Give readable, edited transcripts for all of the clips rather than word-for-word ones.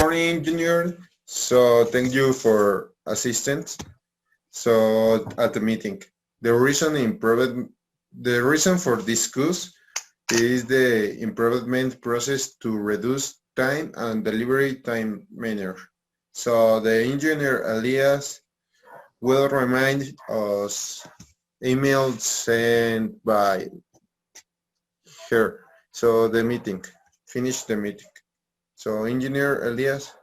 morning, Junior. So thank you for assistance. So at the meeting, the reason improved, the reason for discuss is the improvement process to reduce time and delivery time manner. So the engineer Elias will remind us emails sent by her. So the meeting, finish the meeting. So engineer Elias.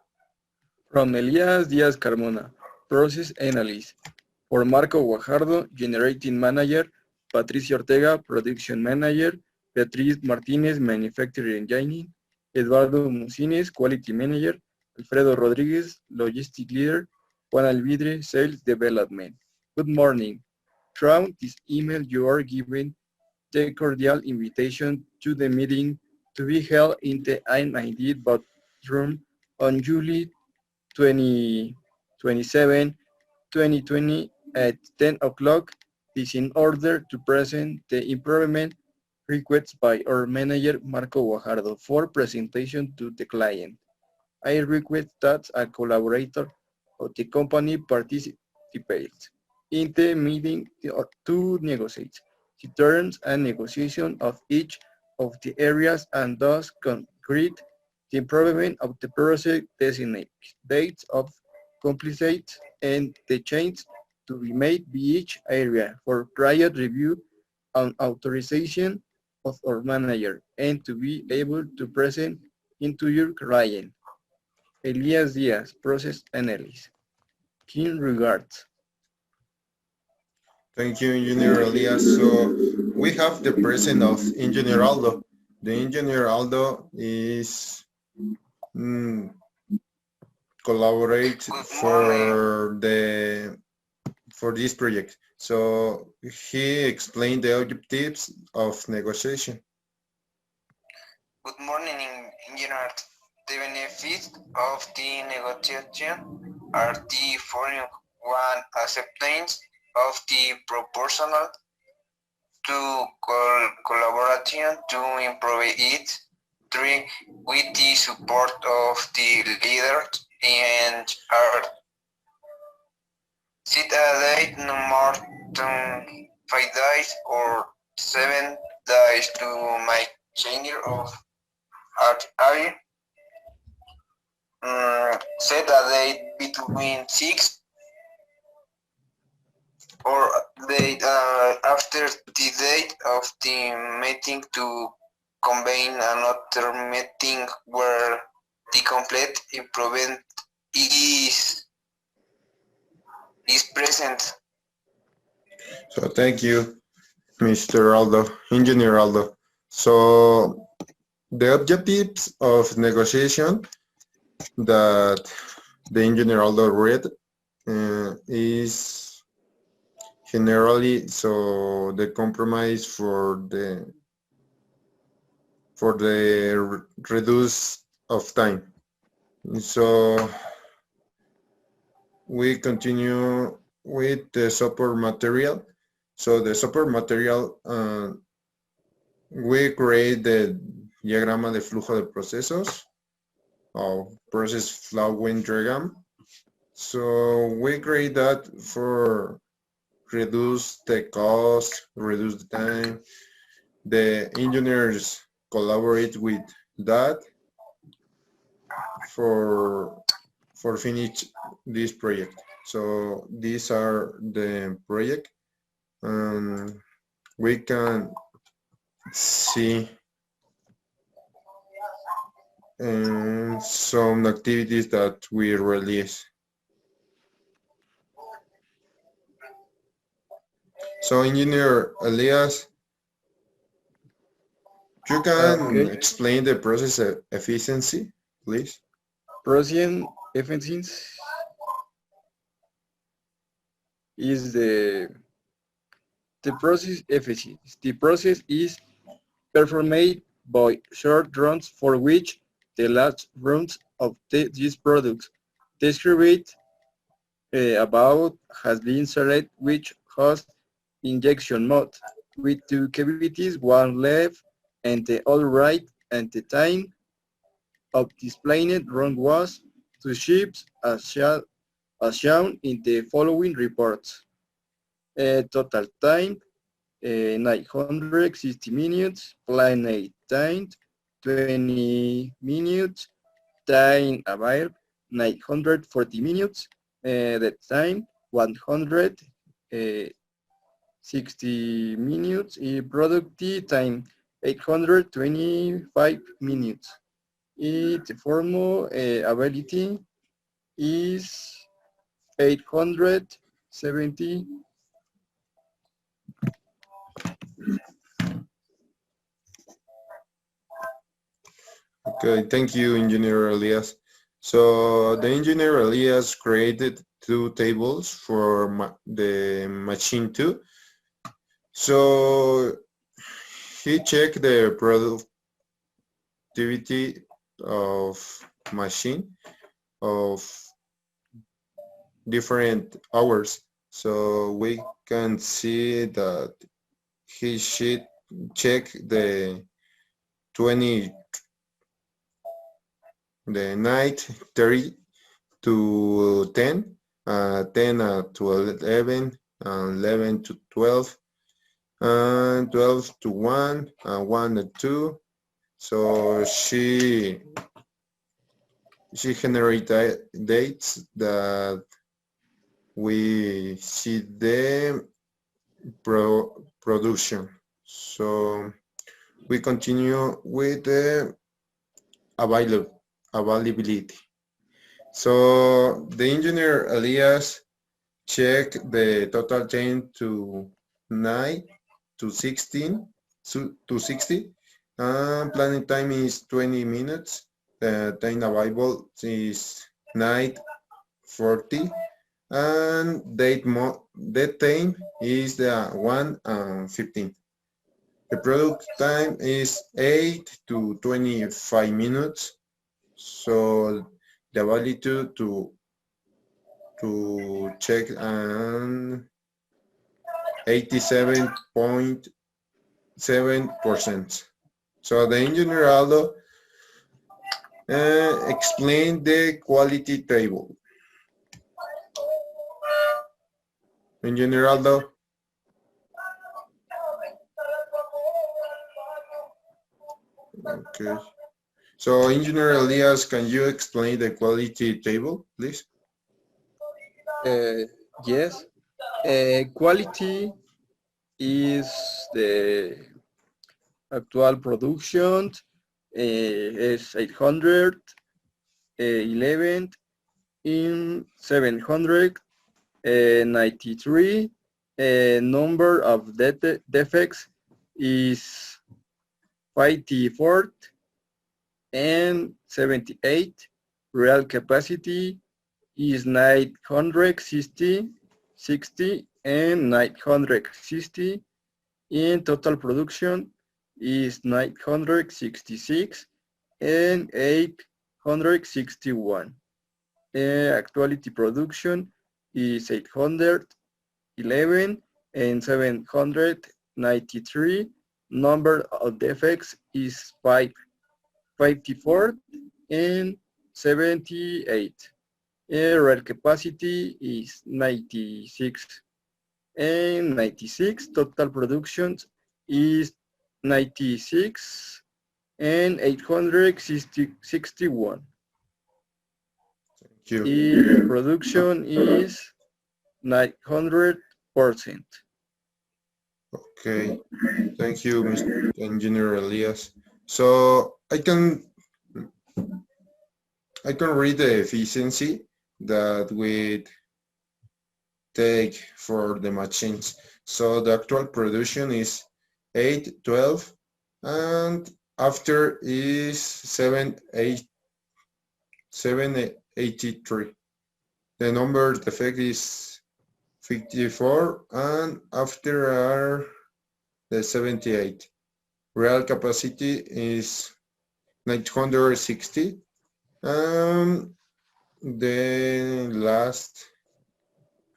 From Elias Diaz Carmona, Process Analyst. For Marco Guajardo, Generating Manager. Patricia Ortega, Production Manager. Beatriz Martínez, Manufacturing Engineering. Eduardo Musines, Quality Manager. Alfredo Rodríguez, Logistic Leader. Juan Alvidre, Sales Development. Good morning. Through this email you are given the cordial invitation to the meeting to be held in the I-19 room on July 27, 2020 at 10 o'clock. This in order to present the improvement request by our manager Marco Guajardo for presentation to the client. I request that a collaborator of the company participates in the meeting to negotiate the terms and negotiation of each of the areas and thus concrete the improvement of the project designate dates of completion and the change to be made by each area for prior review and authorization of our manager and to be able to present into your client. Elias Diaz, Process Analyst. Kind regards. Thank you, Engineer Elias. So we have the presence of Engineer Aldo. The Engineer Aldo is collaborate for this project. So he explained the objectives of negotiation. Good morning, Engineer. The benefits of the negotiation are the following: one, acceptance of the proposal, two, collaboration to improve it, three, with the support of the leaders and art. Set a date no more than 5 days or 7 days to make change of art area. Set a date between 6 or date after the date of the meeting to convene another meeting where the complete improvement is present. So thank you, Mr. Aldo, Engineer Aldo. So the objectives of negotiation that the Engineer Aldo read is generally so the compromise for the reduce of time. So we continue with the support material. So the support material, we create the diagrama de flujo de procesos of process flowing diagram. So we create that for reduce the cost, reduce the time. The engineers collaborate with that for finish this project. So these are the project. We can see some activities that we release. So Engineer Elias, you can explain the process efficiency, please? Process efficiency is the process efficiency. The process is performed by short runs for which the last runs of these products described about has been selected, which has injection mode with two cavities, one left and the other right, and the time of this planet run was 2 ships as shown in the following reports. Total time 960 minutes, planet time 20 minutes, time available 940 minutes, the time 160 minutes, productive time 825 minutes. The formal ability is 870. Okay, thank you, Engineer Elias. So the Engineer Elias created 2 tables for the machine 2. So he checked the productivity of machine of different hours. So we can see that he should check the 20, the night 30 to 10, 10 to 11, 11 to 12, and 12 to 1, 1 to 2. So she generated dates that we see the production. So we continue with the availability. So the engineer Elias checked the total time to 9 to 16 to 60. Planning time is 20 minutes. Time available is 9:40. And date time is the 1:15. The product time is 8 to 25 minutes. So the ability to check 87.7%. So the engineer Aldo explained the quality table. Engineer Aldo. Okay. So Engineer Elias, can you explain the quality table, please? Yes. Quality is the actual production is 811 in 793. Number of defects is 54 and 78. Real capacity is 960, 60 and 960. In total production is 966 and 861. Actuality production is 811 and 793. Number of defects is 54 and 78. Real capacity is 96 and 96. Total production is 96 and 861. Thank you. Production is 900%. Okay. Thank you, Mr. Engineer Elias. So I can read the efficiency that we take for the machines. So the actual production is 812 and after is 783. The number defect is 54 and after are the 78. Real capacity is 960. The last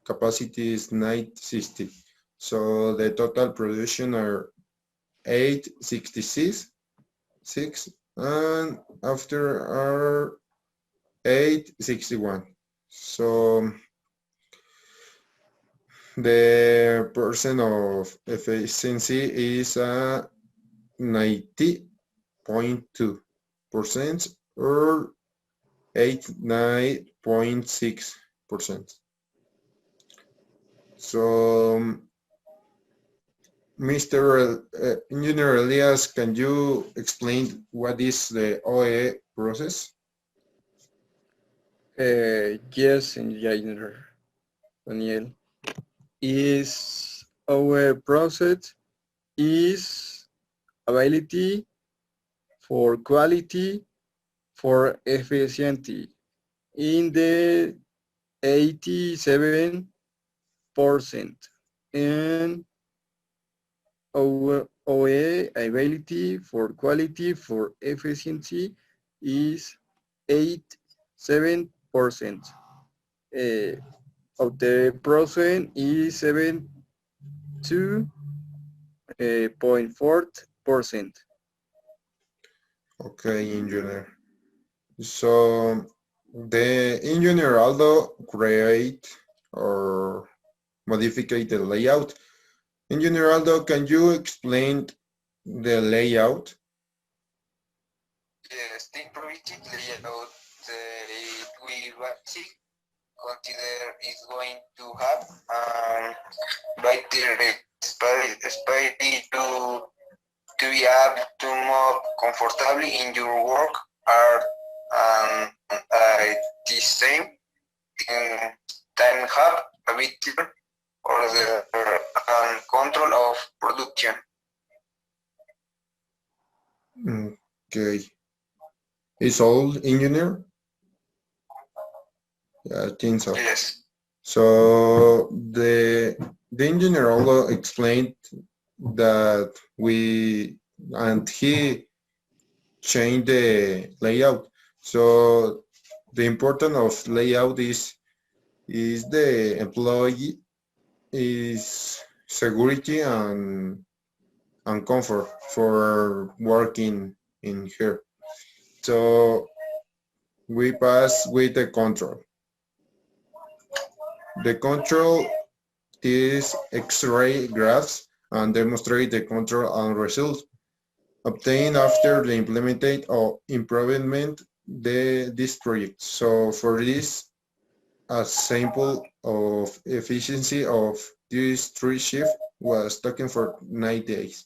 capacity is 960. So the total production are 866 and after are 861. So the percent of efficiency is 90.2% or 89.6%. So, Mr. Engineer Elias, can you explain what is the OE process? Yes, engineer Daniel. Is our process is ability for quality for efficiency in the 87% and our OE ability for quality for efficiency is 87%. Of the procent is 72.4%. Okay, engineer. So the engineer Aldo create or modify the layout. Engineer Aldo, can you explain the layout? Yes, the project layout we basic consider is going to have by the space to be able to move comfortably in your work are the same time have a bit or the control of production. Okay. Is all engineer? Yeah, I think so. Yes. So the engineer also explained that he changed the layout. So the importance of layout is the employee is security and comfort for working in here. So we pass with the control. The control is X-ray graphs and demonstrate the control and results obtained after the implementation or improvement this project. So for this, a sample of efficiency of this 3 shift was taken for 9 days.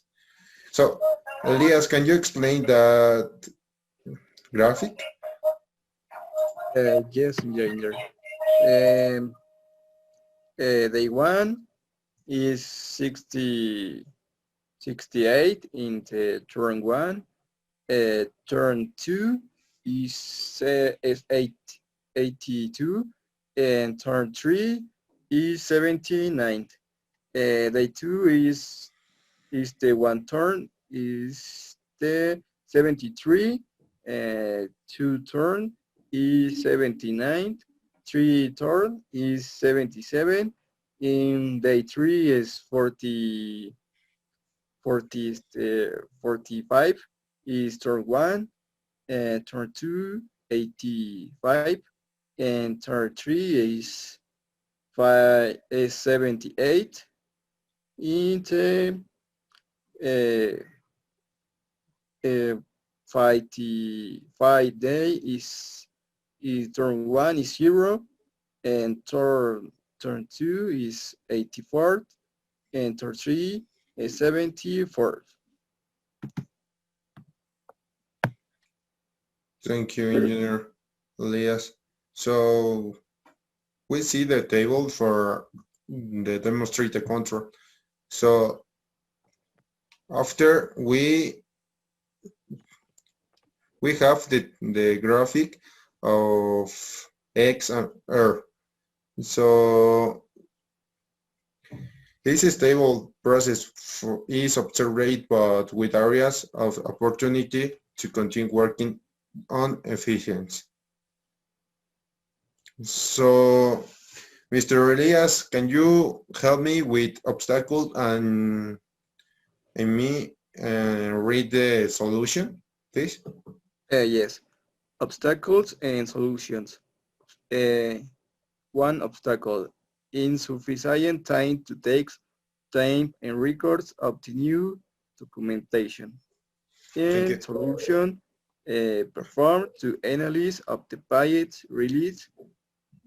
So Elias, can you explain that graphic? Yes, engineer. Day one is 68 in the turn one. Turn two is 82, and turn three is 79. Day two is the one turn is the 73. Two turn is 79. Three turn is 77. In day three is 45 is turn one, and turn two 85, and turn three is 78. In the 55 day is turn one is 0, and turn two is 84, and turn three is 74. Thank you, Engineer Elias. So we see the table for the demonstrate the control. So after we have the graphic of X and R. So this stable process is observed but with areas of opportunity to continue working on efficiency. So Mr. Elias, can you help me with obstacle and me read the solution, please? Yes, obstacles and solutions. One obstacle, insufficient time to take time and records of the new documentation. Thank you. And solution, perform to analysis of the package release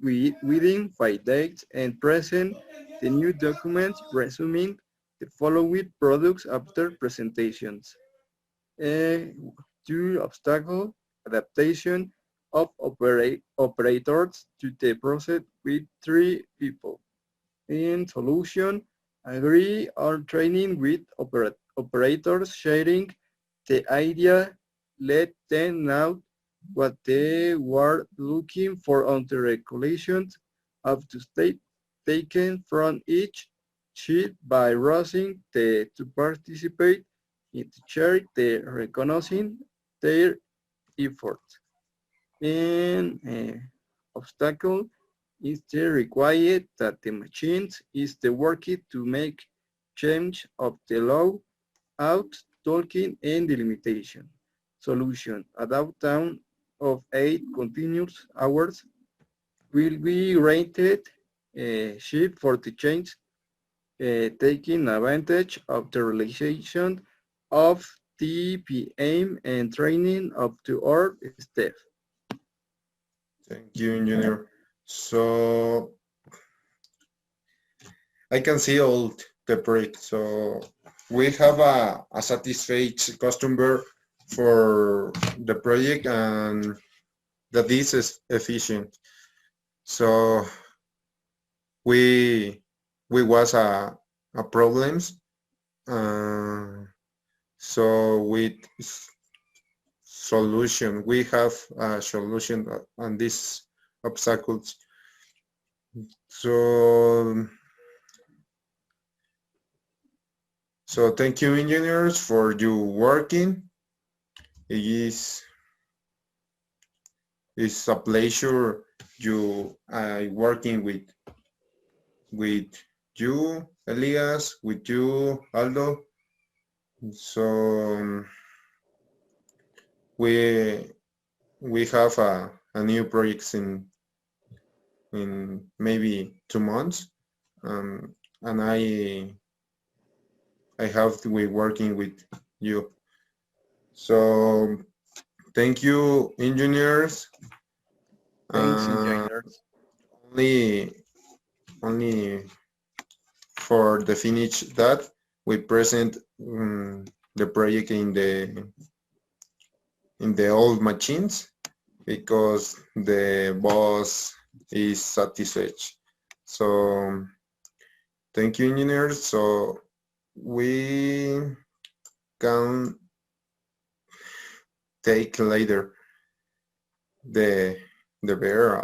within 5 days and present the new document resuming the following products after presentations. Uh, Two obstacle, adaptation of operators to the process with 3 people. In solution, agree on training with operators sharing the idea, let them know what they were looking for on the regulations of the state taken from each sheet by Rosing to participate in the share the recognizing their effort. And obstacle is the required that the machines is the working to make change of the law out talking and delimitation. Solution, a downtime of 8 continuous hours will be rated sheet for the change, taking advantage of the realization of TPM and training of the org staff. Thank you, engineer. So I can see all the project. So we have a satisfied customer for the project and that this is efficient. So we was a problems. So with solution, we have a solution on these obstacles. So thank you, engineers, for your working. It's a pleasure you working with you, Elias, with you, Aldo. So we have a new projects in maybe 2 months, and I have to be working with you. So thank you, engineers. Thanks, engineers. Only for the finish that we present the project in the old machines because the boss is satisfied. So thank you, engineers. So we can take later the bear